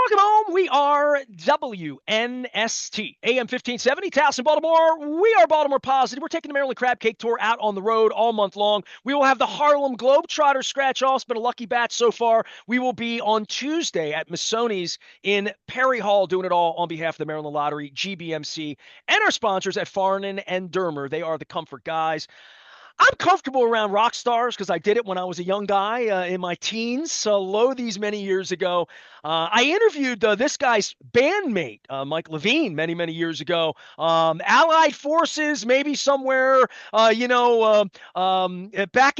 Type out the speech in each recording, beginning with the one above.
Welcome home. We are WNST, AM 1570, Towson, Baltimore. We are Baltimore Positive. We're taking the Maryland Crab Cake Tour out on the road all month long. We will have the Harlem Globetrotters scratch off. It's been a lucky batch so far. We will be on Tuesday at Missoni's in Perry Hall doing it all on behalf of the Maryland Lottery, GBMC, and our sponsors at Farnan and Dermer. They are the comfort guys. I'm comfortable around rock stars because I did it when I was a young guy in my teens, so low these many years ago. I interviewed this guy's bandmate, Mike Levine, many, many years ago. Allied forces, maybe somewhere, back in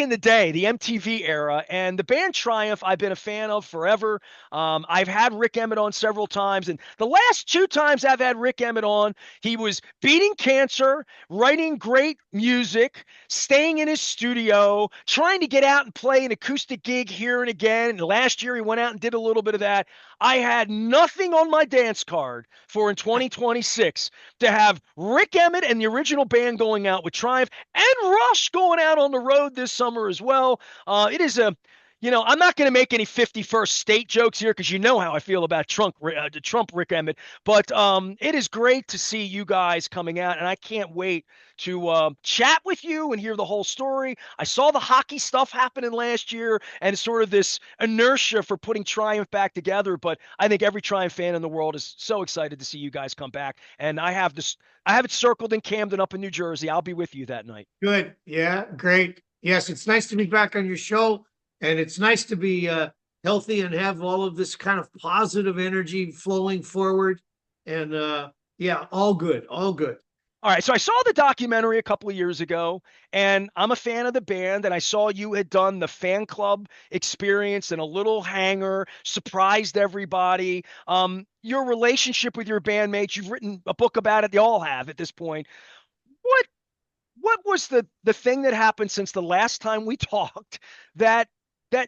the day, the MTV era. And the band Triumph, I've been a fan of forever. I've had Rik Emmett on several times. And the last two times I've had Rik Emmett on, he was beating cancer, writing great music, staying in his studio, trying to get out and play an acoustic gig here and again. And last year he went out and did a little bit of that. I had nothing on my dance card for in 2026 to have Rik Emmett and the original band going out with Triumph and Rush going out on the road this summer as well. It is a I'm not going to make any 51st state jokes here because you know how I feel about Trump Rik Emmett. But it is great to see you guys coming out, and I can't wait to chat with you and hear the whole story. I saw the hockey stuff happening last year and sort of this inertia for putting Triumph back together. But I think every Triumph fan in the world is so excited to see you guys come back. And I have it circled in Camden up in New Jersey. I'll be with you that night. Good. Yeah, great. Yes, it's nice to be back on your show. And it's nice to be healthy and have all of this kind of positive energy flowing forward. And yeah, all good, all good. All right, so I saw the documentary a couple of years ago, and I'm a fan of the band, and I saw you had done the fan club experience and a little hangar, surprised everybody. Your relationship with your bandmates, you've written a book about it, they all have at this point. What what was the thing that happened since the last time we talked that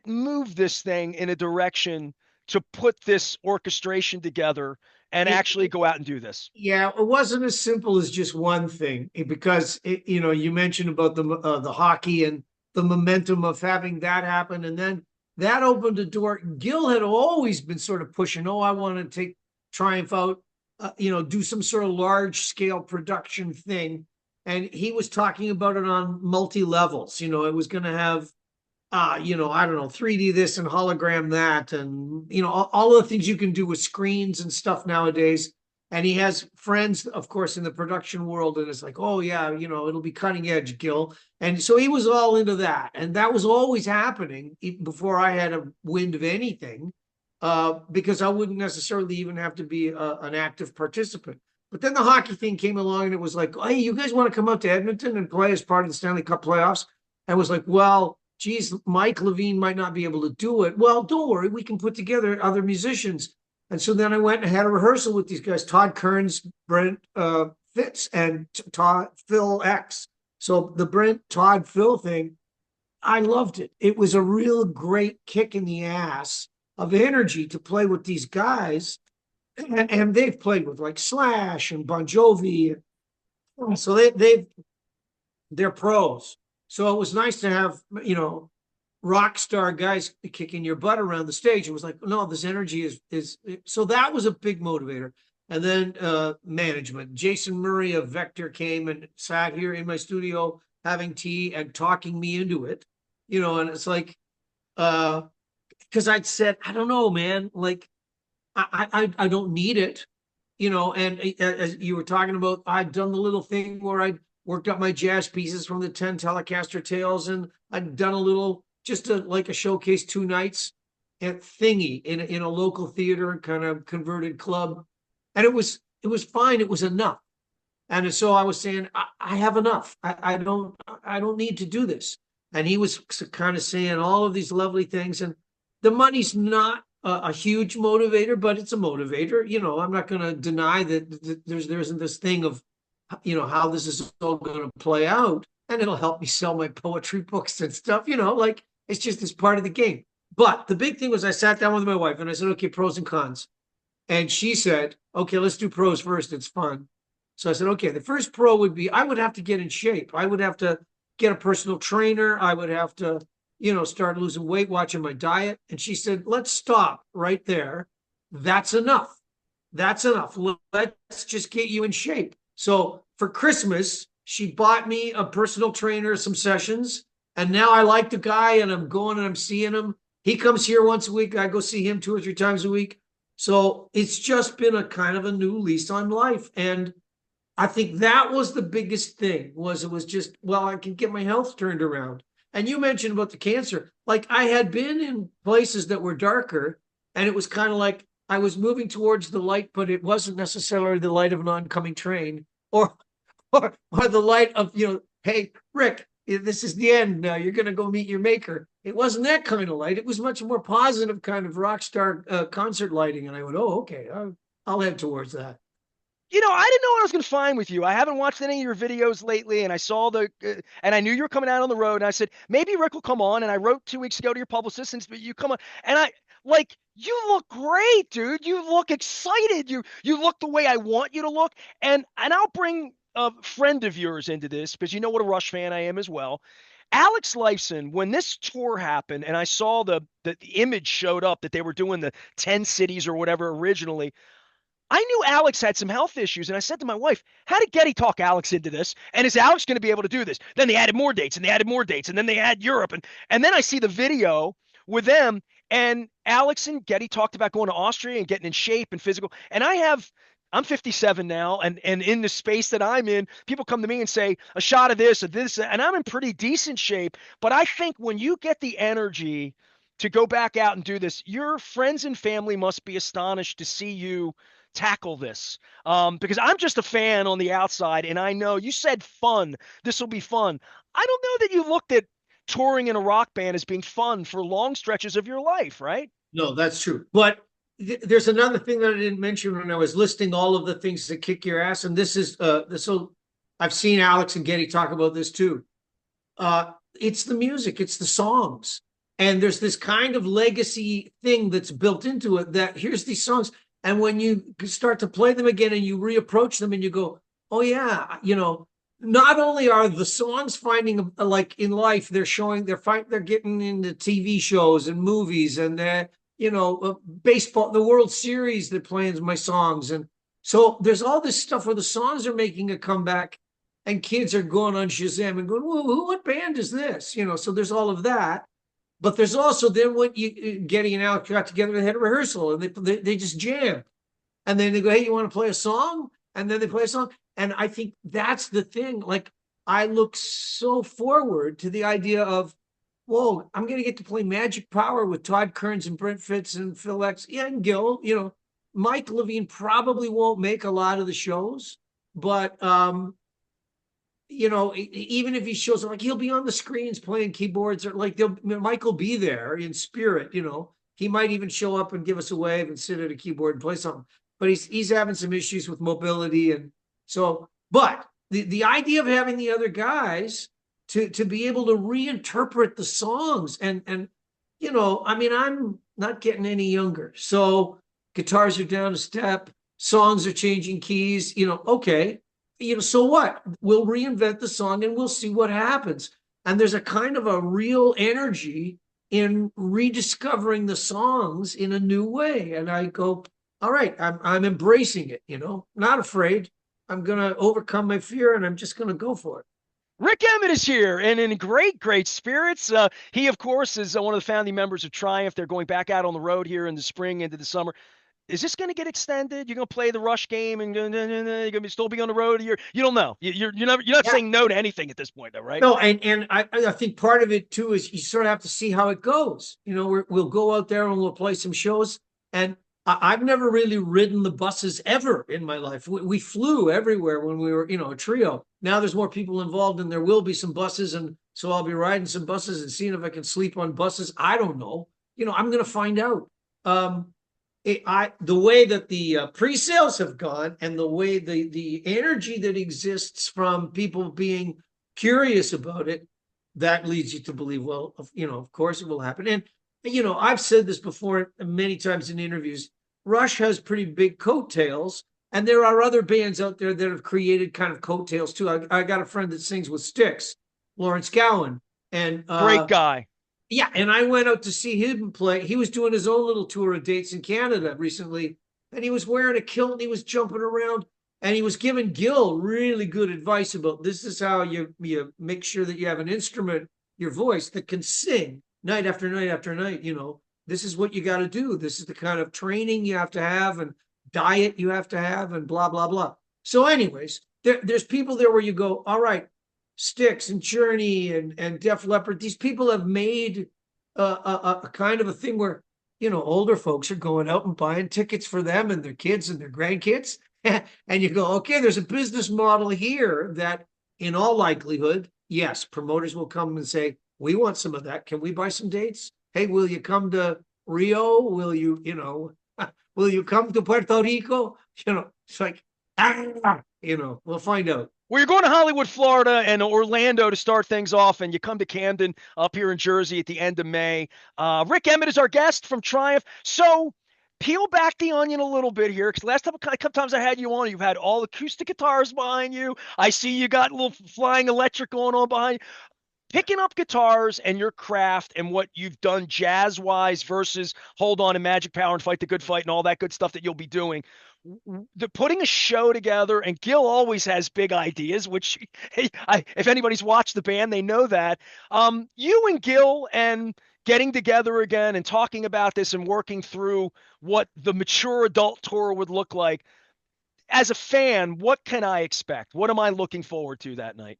moved this thing in a direction to put this orchestration together and actually go out and do this? Yeah, it wasn't as simple as just one thing because you mentioned about the hockey and the momentum of having that happen, and then that opened a door. Gil had always been sort of pushing, oh, I want to take Triumph out, do some sort of large scale production thing, and he was talking about it on multi levels. It was going to have I don't know, 3D this and hologram that, and all the things you can do with screens and stuff nowadays. And he has friends, of course, in the production world, and it's like, oh yeah, it'll be cutting edge, Gil. And so he was all into that, and that was always happening even before I had a wind of anything, because I wouldn't necessarily even have to be an active participant. But then the hockey thing came along, and it was like, hey, you guys want to come out to Edmonton and play as part of the Stanley Cup playoffs? I was like, well, geez, Mike Levine might not be able to do it. Well, don't worry, we can put together other musicians. And so then I went and had a rehearsal with these guys, Todd Kearns, Brent Fitz, and Phil X. So the Brent, Todd, Phil thing, I loved it. It was a real great kick in the ass of energy to play with these guys. And they've played with like Slash and Bon Jovi. So they're pros. So it was nice to have, rock star guys kicking your butt around the stage. It was like, no, this energy is so that was a big motivator. And then management. Jason Murray of Vector came and sat here in my studio having tea and talking me into it, and it's like, because I'd said, I don't know, man, like, I don't need it, and as you were talking about, I'd done the little thing where I worked up my jazz pieces from the 10 Telecaster Tales, and I'd done a little, just like a showcase 2 nights at Thingy in a local theater, kind of converted club. And it was fine. It was enough. And so I was saying, I have enough. I don't need to do this. And he was kind of saying all of these lovely things. And the money's not a huge motivator, but it's a motivator. I'm not going to deny that there isn't this thing of, how this is all going to play out, and it'll help me sell my poetry books and stuff, like it's just this part of the game. But the big thing was I sat down with my wife and I said, okay, pros and cons. And she said, okay, let's do pros first. It's fun. So I said, okay, the first pro would be, I would have to get in shape. I would have to get a personal trainer. I would have to, start losing weight, watching my diet. And she said, let's stop right there. That's enough. That's enough. Let's just get you in shape. So for Christmas, she bought me a personal trainer, some sessions, and now I like the guy, and I'm going and I'm seeing him. He comes here once a week. I go see him 2 or 3 times a week. So it's just been a kind of a new lease on life. And I think that was the biggest thing, was it was just, well, I can get my health turned around. And you mentioned about the cancer. Like, I had been in places that were darker, and it was kind of like I was moving towards the light, but it wasn't necessarily the light of an oncoming train, or or the light of, hey, Rik, this is the end now. You're going to go meet your maker. It wasn't that kind of light. It was much more positive kind of rock star concert lighting. And I went, oh, okay, I'll head towards that. I didn't know what I was going to find with you. I haven't watched any of your videos lately, and I saw and I knew you were coming out on the road, and I said maybe Rik will come on. And I wrote 2 weeks ago to your publicist, and you come on, and you look great, dude. You look excited. You look the way I want you to look, and I'll bring a friend of yours into this because you know what a Rush fan I am as well. Alex Lifeson, when this tour happened, and I saw the image showed up that they were doing the 10 cities or whatever originally. I knew Alex had some health issues, and I said to my wife, "How did Getty talk Alex into this? And is Alex going to be able to do this?" Then they added more dates, and they added more dates, and then they add Europe, and then I see the video with them, and Alex and Getty talked about going to Austria and getting in shape and physical. And I'm 57 now, and in the space that I'm in, people come to me and say a shot of this or this, and I'm in pretty decent shape. But I think when you get the energy to go back out and do this, your friends and family must be astonished to see you tackle this, because I'm just a fan on the outside, and I know you said fun. This will be fun. I don't know that you looked at touring in a rock band as being fun for long stretches of your life, right? No, that's true. But there's another thing that I didn't mention when I was listing all of the things that kick your ass, and this is so I've seen Alex and Getty talk about this too. It's the music, it's the songs, and there's this kind of legacy thing that's built into it. That here's these songs, and when you start to play them again and you reapproach them and you go, oh yeah, not only are the songs finding, like in life, they're getting into TV shows and movies, and baseball, the World Series, they're playing my songs. And so there's all this stuff where the songs are making a comeback, and kids are going on Shazam and going, whoa, what band is this? So there's all of that. But there's also then when Getty and Alex got together, they had a rehearsal, and they just jammed. And then they go, hey, you want to play a song? And then they play a song. And I think that's the thing. Like, I look so forward to the idea of, whoa, I'm going to get to play Magic Power with Todd Kearns and Brent Fitz and Phil X. Yeah, and Gil. Mike Levine probably won't make a lot of the shows, but even if he shows up, like, he'll be on the screens playing keyboards, or like Mike will be there in spirit. He might even show up and give us a wave and sit at a keyboard and play something. But he's having some issues with mobility, and so. But the idea of having the other guys to be able to reinterpret the songs, and I mean, I'm not getting any younger, so guitars are down a step, songs are changing keys. Okay. So what? We'll reinvent the song and we'll see what happens. And there's a kind of a real energy in rediscovering the songs in a new way. And I go, all right, I'm embracing it, not afraid. I'm going to overcome my fear, and I'm just going to go for it. Rik Emmett is here, and in great spirits. He, of course, is one of the founding members of Triumph. They're going back out on the road here in the spring into the summer. Is this going to get extended? You're going to play the Rush game, and you're going to still be on the road? You don't know. You're not saying no to anything at this point, though, right? No, and I think part of it too is you sort of have to see how it goes. We'll go out there and we'll play some shows, and I've never really ridden the buses ever in my life. We flew everywhere when we were, a trio. Now there's more people involved, and there will be some buses, and so I'll be riding some buses and seeing if I can sleep on buses. I don't know. I'm going to find out. The way that the pre-sales have gone, and the way the energy that exists from people being curious about it, that leads you to believe, well, of course it will happen. And I've said this before many times in interviews. Rush has pretty big coattails, and there are other bands out there that have created kind of coattails too. I got a friend that sings with Styx, Lawrence Gowan, and great guy. Yeah, and I went out to see him play. He was doing his own little tour of dates in Canada recently, and he was wearing a kilt and he was jumping around and he was giving Gil really good advice about this is how you make sure that you have an instrument, your voice that can sing night after night after night. This is what you got to do. This is the kind of training you have to have and diet you have to have and blah blah blah. So, anyways, there's people there where you go, all right, Styx and Journey and Def Leppard, these people have made a kind of a thing where, older folks are going out and buying tickets for them and their kids and their grandkids. And you go, okay, there's a business model here that in all likelihood, yes, promoters will come and say, we want some of that. Can we buy some dates? Hey, will you come to Rio? Will you, will you come to Puerto Rico? It's like, we'll find out. Well, you're going to Hollywood, Florida, and Orlando to start things off, and you come to Camden up here in Jersey at the end of May. Rik Emmett is our guest from Triumph. So peel back the onion a little bit here, because last time, a couple times I had you on, you've had all acoustic guitars behind you. I see you got a little flying electric going on behind you. Picking up guitars and your craft and what you've done jazz wise versus Hold On and Magic Power and Fight the Good Fight and all that good stuff that you'll be doing. The putting a show together, and Gil always has big ideas, which if anybody's watched the band, they know that. You and Gil and getting together again and talking about this and working through what the mature adult tour would look like. As a fan, what can I expect? What am I looking forward to that night?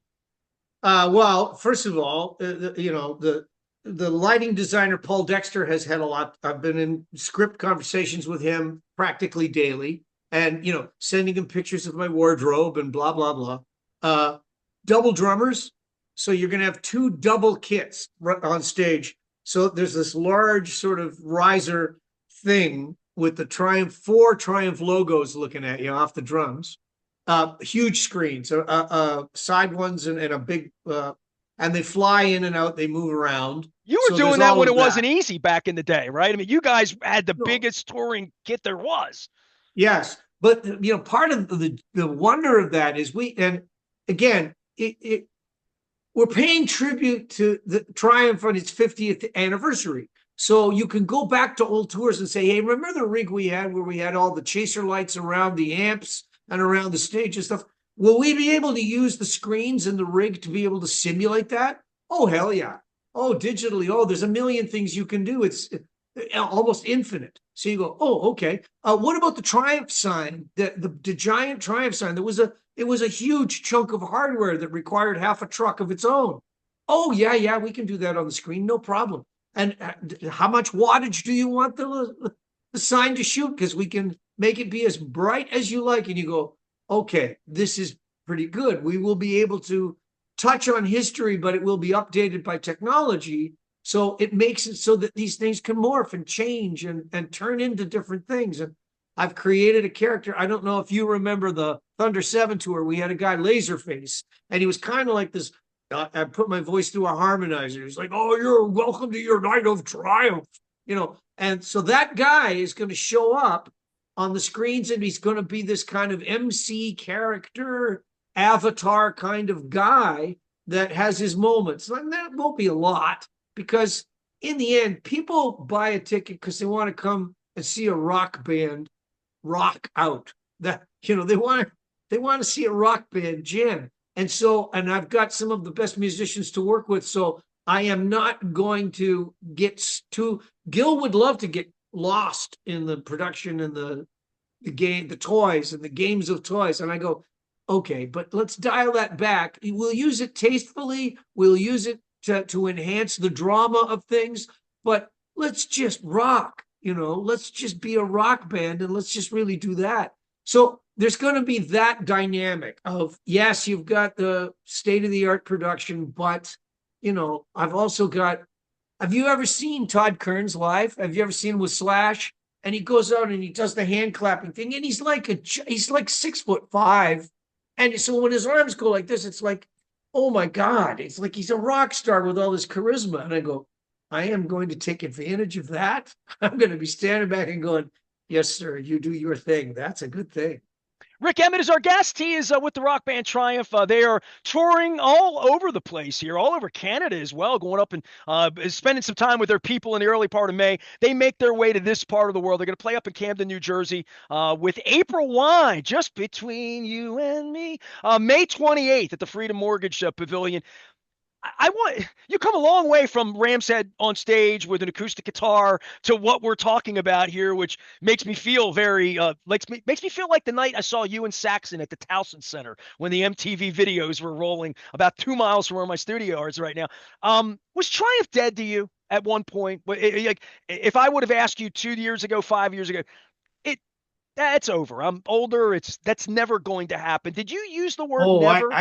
Well, first of all, the lighting designer Paul Dexter has had a lot. I've been in script conversations with him practically daily, and sending him pictures of my wardrobe and blah blah blah. Double drummers, so you're going to have two double kits on stage. So there's this large sort of riser thing with the four Triumph logos looking at you off the drums. Huge screens, side ones and a big, and they fly in and out. They move around. You were doing that when it wasn't easy back in the day, right? I mean, you guys had the biggest touring kit there was. Yes, but part of the wonder of that is and again, we're paying tribute to the Triumph on its 50th anniversary. So you can go back to old tours and say, hey, remember the rig we had where we had all the chaser lights around the amps and around the stage and stuff? Will we be able to use the screens and the rig to be able to simulate that? Oh, hell yeah. Oh, digitally. Oh, there's a million things you can do. It's almost infinite. So you go, oh, okay. What about the Triumph sign, the giant Triumph sign? It was a huge chunk of hardware that required half a truck of its own. Oh, yeah, we can do that on the screen. No problem. And how much wattage do you want the sign to shoot? Because we can make it be as bright as you like. And you go, okay, this is pretty good. We will be able to touch on history, but it will be updated by technology. So it makes it so that these things can morph and change and turn into different things. And I've created a character. I don't know if you remember the Thunder 7 tour. We had a guy, Laserface, and he was kind of like this. I put my voice through a harmonizer. He's like, oh, you're welcome to your night of triumph, And so that guy is going to show up on the screens, and he's going to be this kind of MC character, avatar kind of guy that has his moments. And that won't be a lot, because in the end, people buy a ticket because they want to come and see a rock band rock out. That they want to see a rock band jam. And I've got some of the best musicians to work with. So I am not going to get too. Gil would love to get lost in the production and the game, the toys and the games of toys. And I go, okay, but let's dial that back. We'll use it tastefully. We'll use it to enhance the drama of things. But let's just rock. Let's just be a rock band and let's just really do that. So there's going to be that dynamic of, yes, you've got the state-of-the-art production, but, I've also got, have you ever seen Todd Kearns live? Have you ever seen him with Slash? And he goes out and he does the hand clapping thing, and he's like 6'5". And so when his arms go like this, it's like, oh my God, it's like he's a rock star with all this charisma. And I go, I am going to take advantage of that. I'm going to be standing back and going, yes, sir, you do your thing. That's a good thing. Rik Emmett is our guest. He is with the rock band Triumph. They are touring all over the place here, all over Canada as well, going up and spending some time with their people in the early part of May. They make their way to this part of the world. They're going to play up in Camden, New Jersey with April Wine, just between you and me, May 28th at the Freedom Mortgage Pavilion. I want you come a long way from Ram's Head on stage with an acoustic guitar to what we're talking about here, which makes me feel very makes me feel like the night I saw you and Saxon at the Towson Center when the MTV videos were rolling about 2 miles from where my studio is right now. Was Triumph dead to you at one point? Like, if I would have asked you 2 years ago, 5 years ago, it that's over. I'm older. That's never going to happen. Did you use the word Oh, never?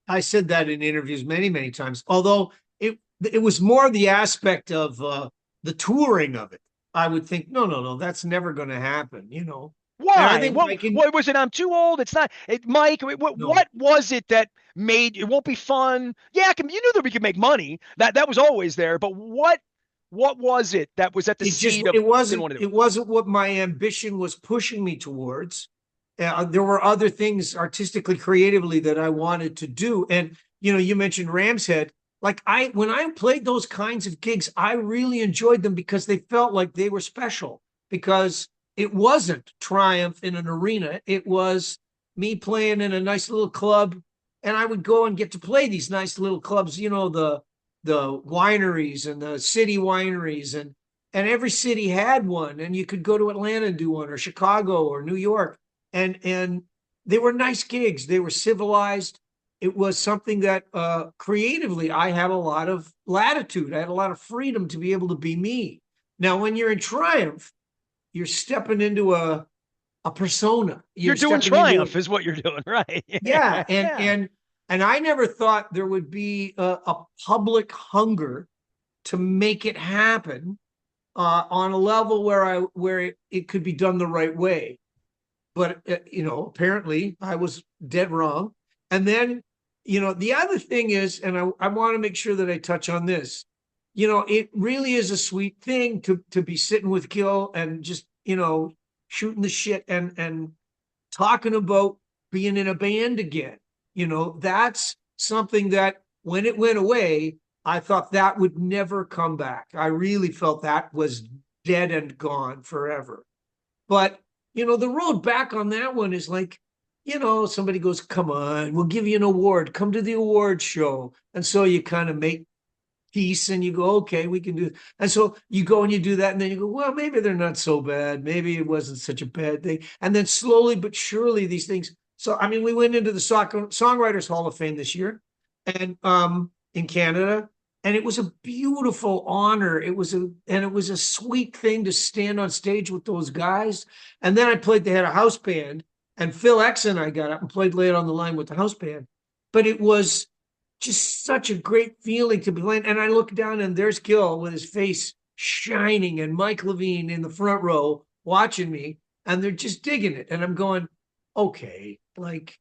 I said that in interviews many, many times. Although it was more the aspect of the touring of it. I would think, no, no, no, that's never going to happen, you know. And I Why? think What, Mike and what was it? I'm too old. It's not. Mike. no, What was it that made it won't be fun? Yeah, you knew that we could make money. That was always there. But what was it that was at the it just seed of didn't want to do it? it wasn't what my ambition was pushing me towards. There were other things artistically, creatively that I wanted to do. And you mentioned Ram's Head. Like when I played those kinds of gigs, I really enjoyed them because they felt like they were special. Because it wasn't Triumph in an arena; it was me playing in a nice little club, and I would go and get to play these nice little clubs. The wineries and the city wineries, and every city had one, and you could go to Atlanta and do one, or Chicago, or New York, and they were nice gigs. They were civilized. It was something that creatively I had a lot of latitude. I had a lot of freedom to be able to be me. Now, when you're in Triumph, you're stepping into a persona. You're You're doing stepping into Triumph, is what you're doing, right? yeah, and Yeah. and and I never thought there would be a public hunger to make it happen on a level where it could be done the right way. But apparently I was dead wrong. And then, the other thing is, and I want to make sure that I touch on this. It really is a sweet thing to be sitting with Gil and just shooting the shit and talking about being in a band again. That's something that when it went away, I thought that would never come back. I really felt that was dead and gone forever. But, the road back on that one is like, somebody goes, come on, we'll give you an award. Come to the award show. And so you kind of make peace and you go, okay, we can do it. And so you go and you do that. And then you go, well, maybe they're not so bad. Maybe it wasn't such a bad thing. And then slowly but surely these things. So, I mean, we went into the Songwriters Hall of Fame this year and in Canada. And it was a beautiful honor. It was a sweet thing to stand on stage with those guys. And then they had a house band, and Phil X and I got up and played Lay It on the Line with the house band. But it was just such a great feeling to be playing. And I look down and there's Gil with his face shining and Mike Levine in the front row watching me, and they're just digging it. And I'm going, okay, like,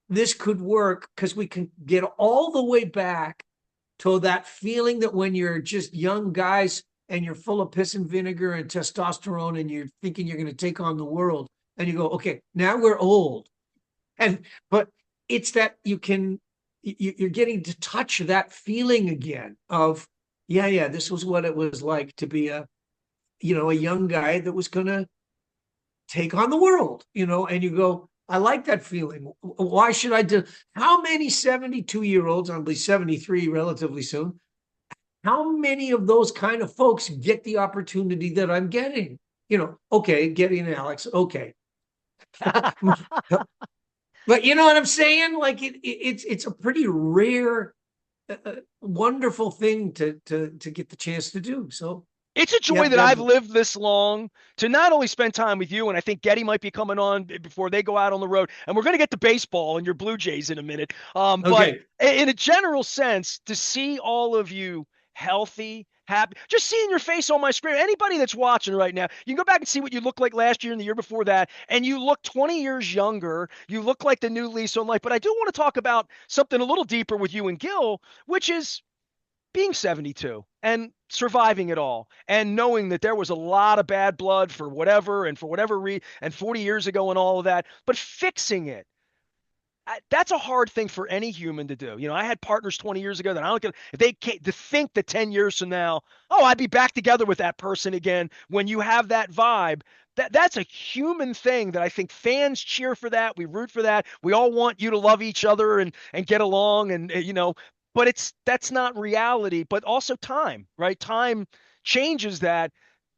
this could work because we can get all the way back to that feeling that when you're just young guys and you're full of piss and vinegar and testosterone and you're thinking you're going to take on the world, and you go, okay, now we're old. But it's that you're getting to touch that feeling again of, yeah, this was what it was like to be a young guy that was going to take on the world, and you go, I like that feeling. Why should I do? How many 72-year-olds, I'll be 73 relatively soon, how many of those kind of folks get the opportunity that I'm getting? Okay, getting Alex, okay. But you know what I'm saying? Like it's a pretty rare, wonderful thing to get the chance to do. So It's a yeah, joy that I've lived this long to not only spend time with you, and I think Getty might be coming on before they go out on the road, and we're going to get to baseball and your Blue Jays in a minute. But okay. in a general sense, to see all of you healthy, happy, just seeing your face on my screen. Anybody that's watching right now, you can go back and see what you looked like last year and the year before that, and you look 20 years younger. You look like the new lease on life. But I do want to talk about something a little deeper with you and Gil, which is being 72 and surviving it all and knowing that there was a lot of bad blood for whatever and for whatever and 40 years ago and all of that, but fixing it. That's a hard thing for any human to do. I had partners 20 years ago that I don't get, if they can't, to think that 10 years from now, oh, I'd be back together with that person again. When you have that vibe, that's a human thing that I think fans cheer for that. We root for that. We all want you to love each other and get along and but that's not reality, but also time, right? Time changes that.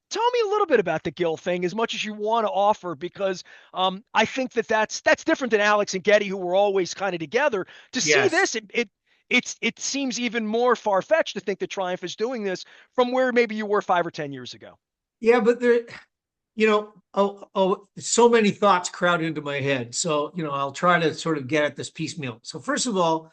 Tell me a little bit about the Gil thing, as much as you want to offer, because I think that's different than Alex and Geddy, who were always kind of together. To see Yes. this, it seems even more far fetched to think that Triumph is doing this from where maybe you were 5 or 10 years ago. Yeah, but there, so many thoughts crowd into my head. So, I'll try to sort of get at this piecemeal. So first of all,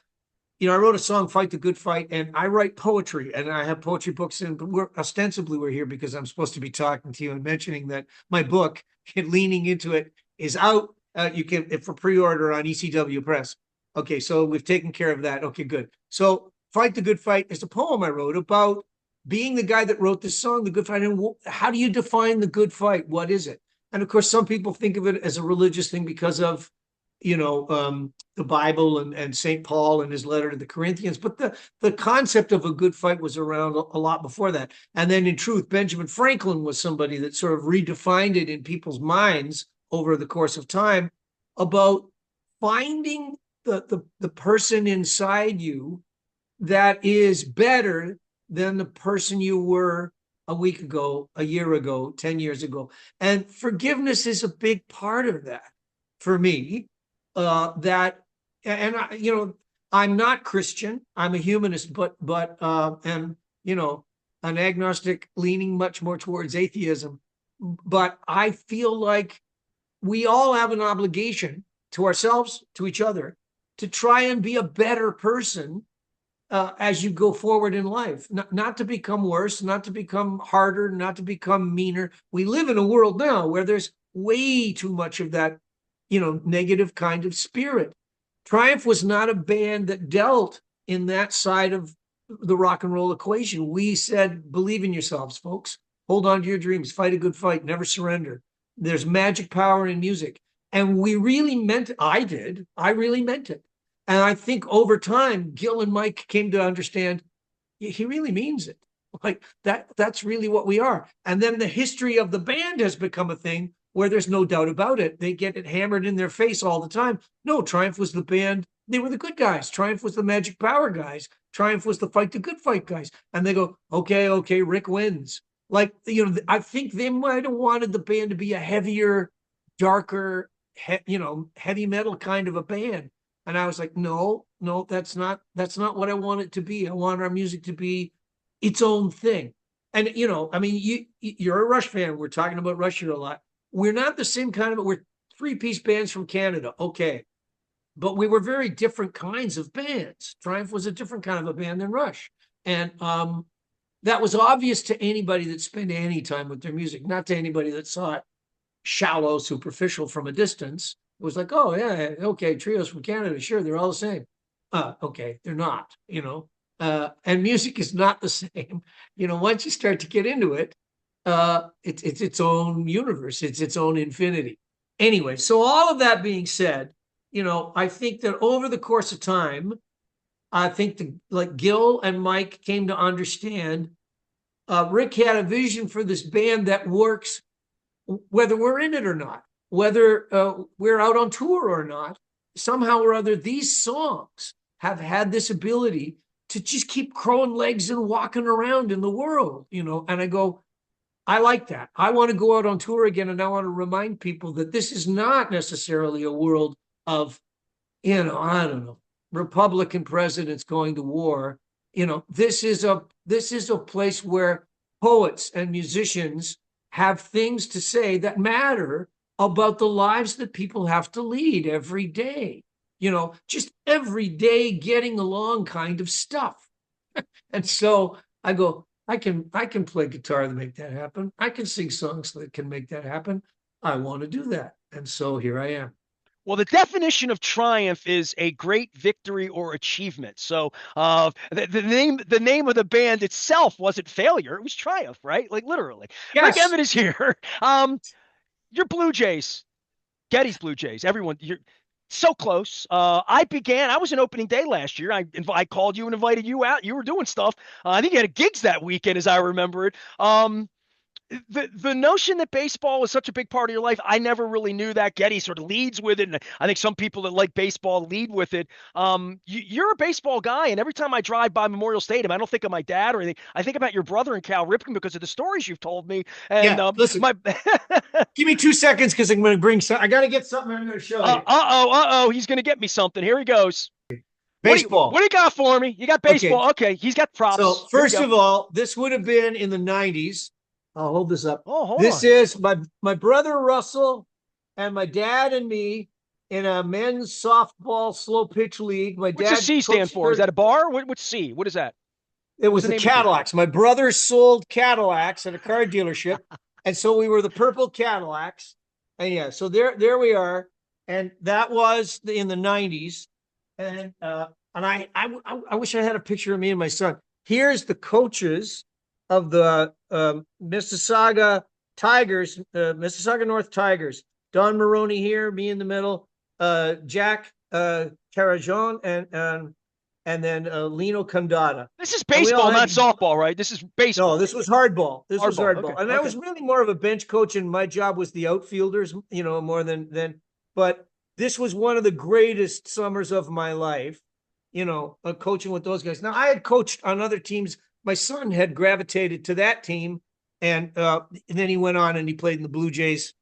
I wrote a song, Fight the Good Fight, and I write poetry and I have poetry books in, but we're here because I'm supposed to be talking to you and mentioning that my book, Leaning Into It, is out. You can, for pre-order on ECW Press. Okay, so we've taken care of that. Okay, good. So Fight the Good Fight is a poem I wrote about being the guy that wrote this song, The Good Fight. And how do you define the good fight? What is it? And of course, some people think of it as a religious thing because of the Bible and St. Paul and his letter to the Corinthians. But the concept of a good fight was around a lot before that. And then in truth, Benjamin Franklin was somebody that sort of redefined it in people's minds over the course of time about finding the person inside you that is better than the person you were a week ago, a year ago, 10 years ago. And forgiveness is a big part of that for me. I'm not Christian. I'm a humanist, but and an agnostic leaning much more towards atheism. But I feel like we all have an obligation to ourselves, to each other, to try and be a better person as you go forward in life, not to become worse, not to become harder, not to become meaner. We live in a world now where there's way too much of that negative kind of spirit. Triumph was not a band that dealt in that side of the rock and roll equation. We said, believe in yourselves, folks. Hold on to your dreams. Fight a good fight. Never surrender. There's magic power in music. And we really meant it. I did. I really meant it. And I think over time, Gil and Mike came to understand he really means it. Like that's really what we are. And then the history of the band has become a thing where there's no doubt about it. They get it hammered in their face all the time. No, Triumph was the band. They were the good guys. Triumph was the magic power guys. Triumph was the fight the good fight guys. And they go, okay, Rik wins. Like, I think they might have wanted the band to be a heavier, darker, heavy metal kind of a band. And I was like, no, that's not what I want it to be. I want our music to be its own thing. And, you're a Rush fan. We're talking about Rush here a lot. We're not the same kind of, we're three-piece bands from Canada. Okay. But we were very different kinds of bands. Triumph was a different kind of a band than Rush. And that was obvious to anybody that spent any time with their music, not to anybody that saw it shallow, superficial from a distance. It was like, oh, yeah, okay, trios from Canada, sure, they're all the same. Okay, they're not, and music is not the same. Once you start to get into it, it's its own universe. It's its own infinity. Anyway, so all of that being said, I think that over the course of time, I think like Gil and Mike came to understand Rik had a vision for this band that works whether we're in it or not, whether we're out on tour or not. Somehow or other, these songs have had this ability to just keep growing legs and walking around in the world, and I go, I like that. I want to go out on tour again, and I want to remind people that this is not necessarily a world of, I don't know, Republican presidents going to war. This is a place where poets and musicians have things to say that matter about the lives that people have to lead every day. Just every day getting along kind of stuff. And so I go, I can play guitar to make that happen. I can sing songs that can make that happen. I want to do that. And so here I am. Well, the definition of triumph is a great victory or achievement. So, the name of the band itself wasn't failure; it was triumph, right? Like literally. Rik Yes. Emmett is here. Your Blue Jays, Getty's Blue Jays. Everyone, you're so close. I was an opening day last year. I called you and invited you out. You were doing stuff. I think you had gigs that weekend, as I remember it. The notion that baseball is such a big part of your life, I never really knew that. Getty sort of leads with it, and I think some people that like baseball lead with it. You're a baseball guy, and every time I drive by Memorial Stadium, I don't think of my dad or anything. I think about your brother and Cal Ripken because of the stories you've told me. And Yeah. Listen, my give me 2 seconds because I'm going to bring some. I got to get something I'm going to show you. he's gonna get me something. Here he goes. What Baseball. do you got for me? You got Okay. baseball. Okay, he's got So props. Here we first go. of all, this would have been in the 90s. I'll hold this up. Oh, hold This on. is my brother Russell and my dad and me in a men's softball slow pitch league. My What's the dad C stand coached for? Is her. that a bar? What's C? What is that? It What's was the the name of the team? Cadillacs. My brother sold Cadillacs at a car dealership, and so we were the purple Cadillacs. And yeah, so there we are, and that was in the 90s. And I wish I had a picture of me and my son. Here's the coaches of the Mississauga Tigers, Mississauga North Tigers. Don Maroney here, me in the middle, Jack Carajon, and then Lino Condata. This is And we all baseball, not had softball, right? This is no, baseball. this was hardball. This was Hardball. hardball. Okay. And I Okay. was really more of a bench coach, and my job was the outfielders, more than but this was one of the greatest summers of my life, coaching with those guys. Now, I had coached on other teams. My son had gravitated to that team, and then he went on and he played in the Blue Jays,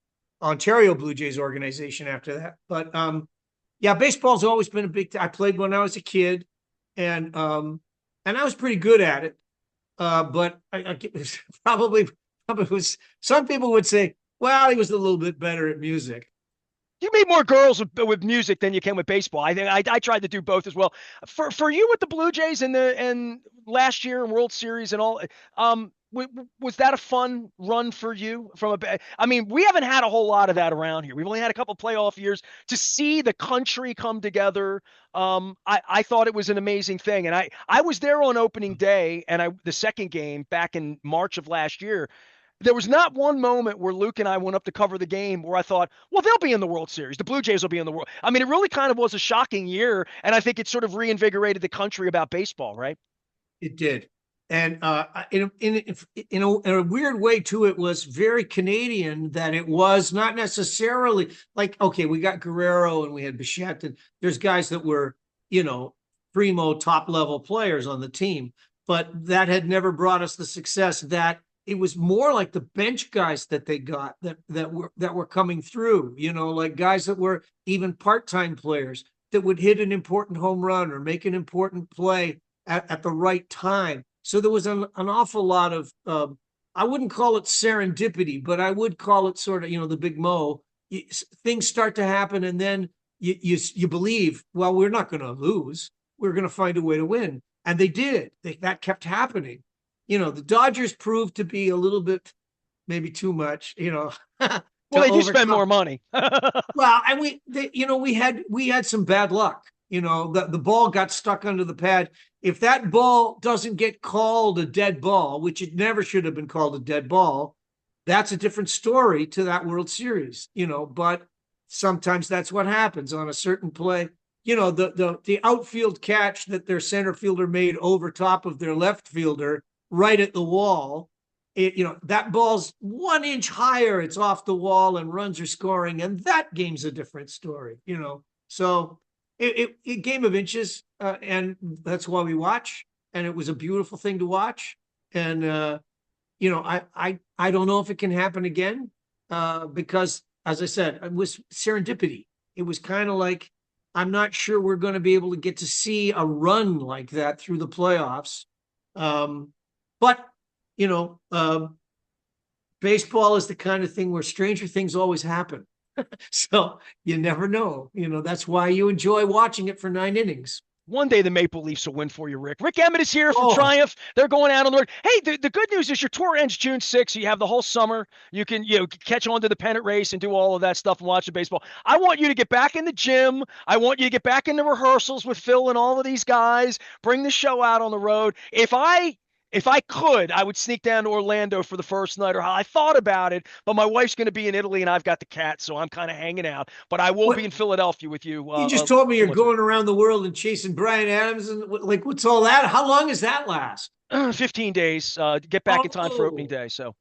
Ontario Blue Jays organization after that. But yeah, baseball's always been a big I played when I was a kid, and I was pretty good at it. But I probably was. Some people would say, well, he was a little bit better at music. You meet more girls with music than you can with baseball. I think I tried to do both as well. For you with the Blue Jays and last year in World Series and all, was that a fun run for you? I mean, we haven't had a whole lot of that around here. We've only had a couple playoff years to see the country come together. I thought it was an amazing thing, and I was there on opening day, and the second game back in March of last year. There was not one moment where Luke and I went up to cover the game where I thought, well, they'll be in the World Series. The Blue Jays will be in the World. I mean, it really kind of was a shocking year, and I think it sort of reinvigorated the country about baseball, right? It did. And in a weird way, too, it was very Canadian that it was not necessarily like, okay, we got Guerrero and we had Bichette, and there's guys that were, primo top level players on the team, but that had never brought us the success that it was more like the bench guys that they got that were coming through, like guys that were even part-time players that would hit an important home run or make an important play at the right time. So there was an awful lot of, I wouldn't call it serendipity, but I would call it sort of, the big mo. Things start to happen, and then you believe, well, we're not going to lose. We're going to find a way to win. And they did. That kept happening. The Dodgers proved to be a little bit, maybe too much, well, they do spend more money. Well, and we had some bad luck. The ball got stuck under the pad. If that ball doesn't get called a dead ball, which it never should have been called a dead ball, that's a different story to that World Series. But sometimes that's what happens on a certain play. The outfield catch that their center fielder made over top of their left fielder, right at the wall. That ball's 1 inch higher. It's off the wall and runs are scoring, and that game's a different story. So it game of inches, and that's why we watch. And it was a beautiful thing to watch. And I don't know if it can happen again, because, as I said, it was serendipity. It was kind of like, I'm not sure we're going to be able to get to see a run like that through the playoffs. But baseball is the kind of thing where stranger things always happen. So you never know. That's why you enjoy watching it for 9 innings. One day the Maple Leafs will win for you, Rick. Rik Emmett is here from Oh, Triumph. They're going out on the road. Hey, the good news is your tour ends June 6th. So you have the whole summer. You can catch on to the pennant race and do all of that stuff and watch the baseball. I want you to get back in the gym. I want you to get back in the rehearsals with Phil and all of these guys. Bring the show out on the road. If I could, I would sneak down to Orlando for the first night, or how I thought about it, but my wife's going to be in Italy and I've got the cat, so I'm kind of hanging out. But I will be what? in Philadelphia with you. You just told me you're Once again. going around the world and chasing Brian Adams, and like, what's all that? How long does that last? 15 days. Get back in time for opening Oh, day. So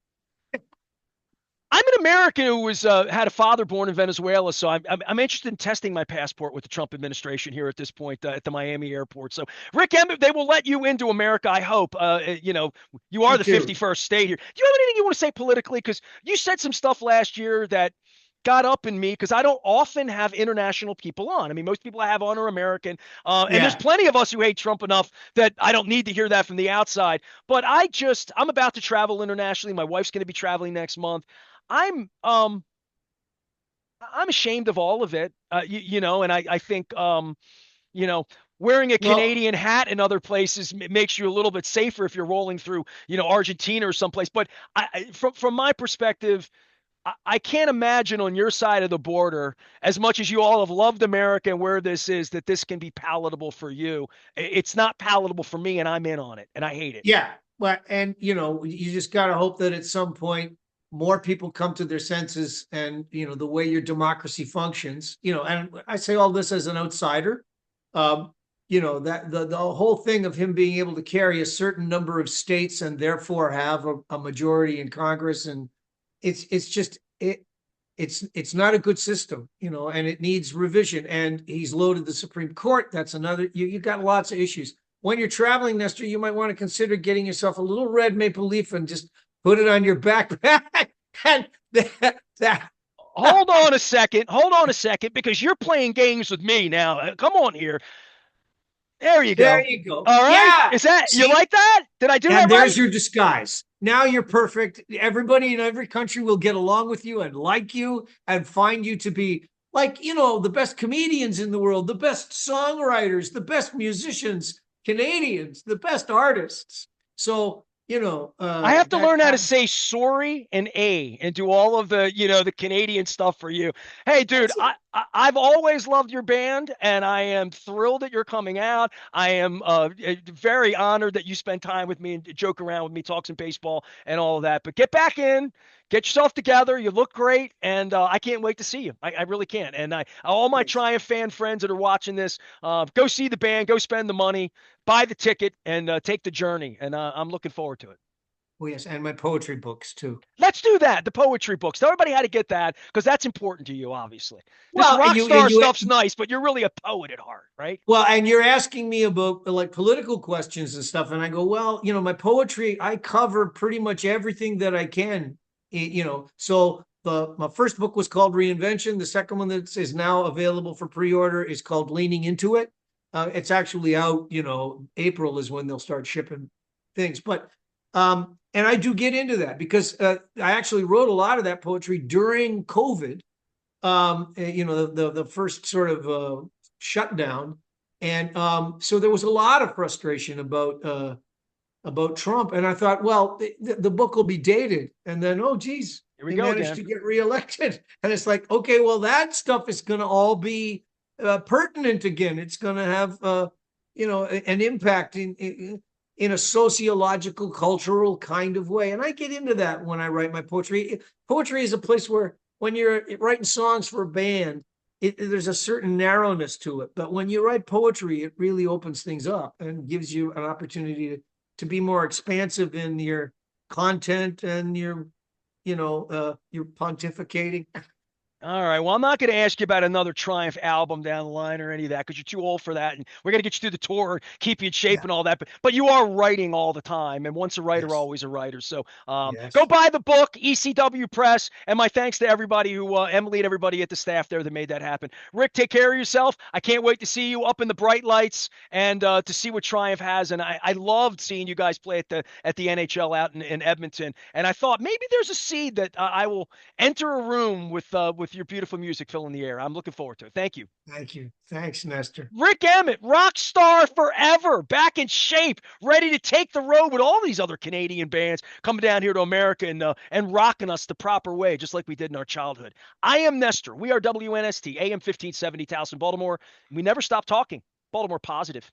I'm an American who was had a father born in Venezuela, so I'm interested in testing my passport with the Trump administration here at this point at the Miami airport. So Rik Emmett, they will let you into America. I hope. You me are the too. 51st state here. Do you have anything you want to say politically? Because you said some stuff last year that got up in me because I don't often have international people on. I mean, most people I have on are American, and there's Yeah. plenty of us who hate Trump enough that I don't need to hear that from the outside. But I'm about to travel internationally. My wife's going to be traveling next month. I'm um I'm ashamed of all of it, and I think you know wearing a Well, Canadian hat in other places makes you a little bit safer if you're rolling through Argentina or someplace. But from my perspective, I can't imagine on your side of the border, as much as you all have loved America and where this is, that this can be palatable for you. It's not palatable for me, and I'm in on it, and I hate it. yeah. Well, and you just got to hope that at some point more people come to their senses, and the way your democracy functions. And I say all this as an outsider. Um, that the whole thing of him being able to carry a certain number of states and therefore have a majority in Congress, and it's just it's not a good system, and it needs revision. And he's loaded the Supreme Court. That's another. You got lots of issues. When you're traveling, Nestor, you might want to consider getting yourself a little red maple leaf and just put it on your backpack. And that Hold on a second. Hold on a second, because you're playing games with me now. Come on here. There you there go. you go. All right. Yeah. Is that you See, like that? Did I do that and there's right? your disguise. Now you're perfect. Everybody in every country will get along with you and like you and find you to be like, the best comedians in the world, the best songwriters, the best musicians, Canadians, the best artists. So, I have to that learn how to say sorry and and do all of the Canadian stuff for you. Hey, dude, that's it. I've always loved your band, and I am thrilled that you're coming out. I am very honored that you spend time with me and joke around with me, talk some baseball and all of that. But get back in, get yourself together. You look great, and I can't wait to see you. I really can't. And all my Thanks. Triumph fan friends that are watching this, go see the band, go spend the money, buy the ticket, and take the journey. And I'm looking forward to it. Oh, yes. And my poetry books too. Let's do that. The poetry books. Tell everybody how to get that, because that's important to you, obviously. This Well, and rock you and star you stuff's nice, but you're really a poet at heart, right? Well, and you're asking me about like political questions and stuff, and I go, well, my poetry, I cover pretty much everything that I can, So my first book was called Reinvention. The second one that is now available for pre-order is called Leaning Into It. It's actually out, April is when they'll start shipping things, but and I do get into that because I actually wrote a lot of that poetry during COVID, the first sort of shutdown, and so there was a lot of frustration about Trump, and I thought, well, the book will be dated, and then oh geez, Here we he go managed again. to get reelected, and it's like, okay, well, that stuff is going to all be pertinent again. It's going to have an impact in a sociological, cultural kind of way, and I get into that when I write my poetry. Poetry is a place where when you're writing songs for a band, there's a certain narrowness to it. But when you write poetry, it really opens things up and gives you an opportunity to be more expansive in your content and your pontificating. All right. Well, I'm not going to ask you about another Triumph album down the line or any of that, because you're too old for that. And we're going to get you through the tour, keep you in shape Yeah. and all that. But you are writing all the time. And once a writer, Yes. always a writer. So go Yes. buy the book, ECW Press. And my thanks to everybody Emily and everybody at the staff there that made that happen. Rick, take care of yourself. I can't wait to see you up in the bright lights and to see what Triumph has. And I loved seeing you guys play at the NHL out in Edmonton. And I thought maybe there's a seed that I will enter a room with with your beautiful music filling the air. I'm looking forward to it. Thank you. Thank you. Thanks, Nestor. Rik Emmett, rock star forever, back in shape, ready to take the road with all these other Canadian bands coming down here to America and rocking us the proper way, just like we did in our childhood. I am Nestor. We are WNST, AM 1570, Towson, Baltimore. We never stop talking. Baltimore positive.